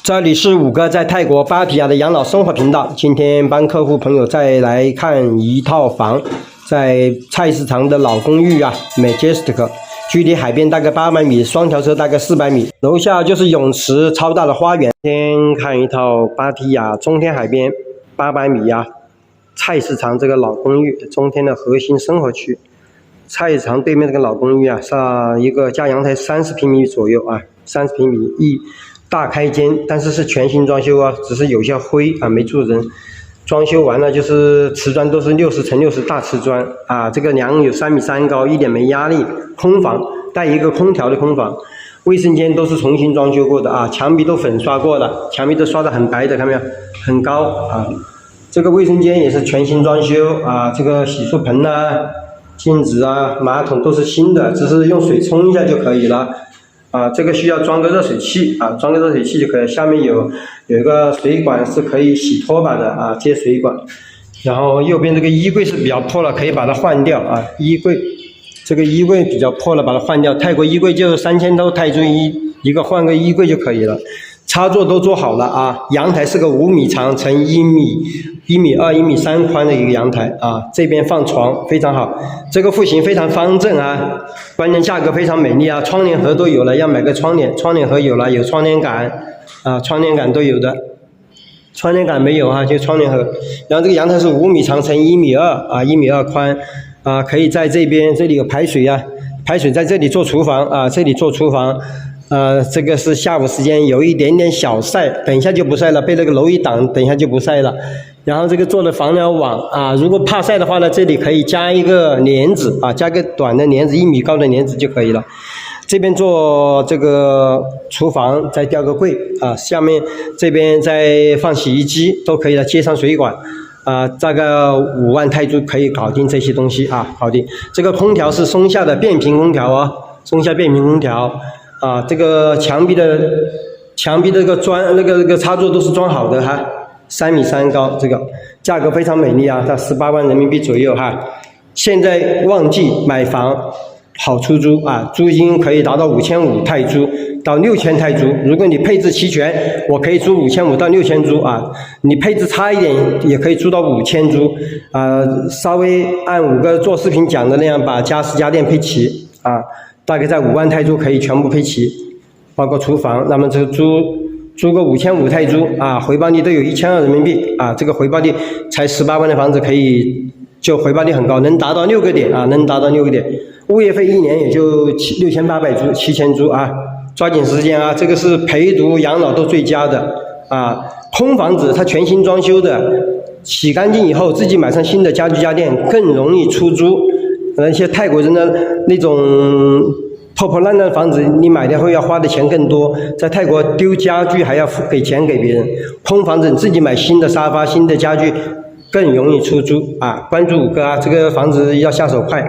这里是五哥在泰国芭提雅的养老生活频道。今天帮客户朋友再来看一套房，在菜市场的老公寓啊 ，Majestic， 距离海边大概800米，双条车大概400米，楼下就是泳池，超大的花园。先看一套芭提雅中天海边800米啊，菜市场这个老公寓，中天的核心生活区。菜市场对面这个老公寓啊，是一个加阳台30平米左右啊，30平米一大开间，但是是全新装修啊，只是有些灰啊，没住人。装修完了就是瓷砖都是60乘60大瓷砖啊，这个梁有3.3米高，一点没压力。空房带一个空调的空房，卫生间都是重新装修过的啊，墙壁都粉刷过了，墙壁都刷得很白的，看到没有？很高啊。这个卫生间也是全新装修啊，这个洗漱盆啊、镜子啊、马桶都是新的，只是用水冲一下就可以了。啊，这个需要装个热水器啊，装个热水器就可以。下面有一个水管是可以洗拖把的啊，接水管。然后右边这个衣柜是比较破了，可以把它换掉啊。衣柜这个衣柜比较破了，把它换掉。泰国衣柜就3000多泰铢一个，换个衣柜就可以了。插座都做好了啊，阳台是个5米长乘1米2、1米3宽的一个阳台啊，这边放床非常好，这个户型非常方正啊，关键价格非常美丽啊，窗帘盒都有了，要买个窗帘盒有了，有窗帘杆啊，窗帘杆都有的，窗帘杆没有啊，就窗帘盒。然后这个阳台是5米长乘1米2啊，1米2宽啊，可以在这边，这里有排水啊，排水在这里做厨房啊，这里做厨房。这个是下午时间有一点点小晒，等一下就不晒了，被那个楼一挡，等一下就不晒了。然后这个做的防鸟网啊，如果怕晒的话呢，这里可以加一个帘子啊，加个短的帘子，1米高的帘子就可以了。这边做这个厨房，再吊个柜啊，下面这边再放洗衣机都可以了，接上水管啊，大概5万泰铢可以搞定这些东西啊，搞定。这个空调是松下的变频空调啊，松下变频空调。啊，这个墙壁的这个砖那个插座都是装好的哈，3.3米高，这个价格非常美丽啊，在18万人民币左右哈。现在旺季买房好出租啊，租金可以达到5500泰铢到6000泰铢。如果你配置齐全，我可以租5500到6000铢啊。你配置差一点也可以租到5000铢啊。稍微按五哥做视频讲的那样，把家私家电配齐啊。大概在5万泰铢可以全部配齐，包括厨房，那么这个租个5500泰铢啊，回报率都有1200人民币啊，这个回报率才18万的房子可以，就回报率很高，能达到6个点啊，能达到6个点，物业费1年也就6800铢，7000铢啊，抓紧时间啊，这个是陪读养老都最佳的啊，空房子它全新装修的，洗干净以后自己买上新的家具家电更容易出租。那些泰国人的那种破破烂烂的房子，你买的后要花的钱更多。在泰国丢家具还要给钱给别人，空房子你自己买新的沙发、新的家具更容易出租啊！关注五哥啊，这个房子要下手快。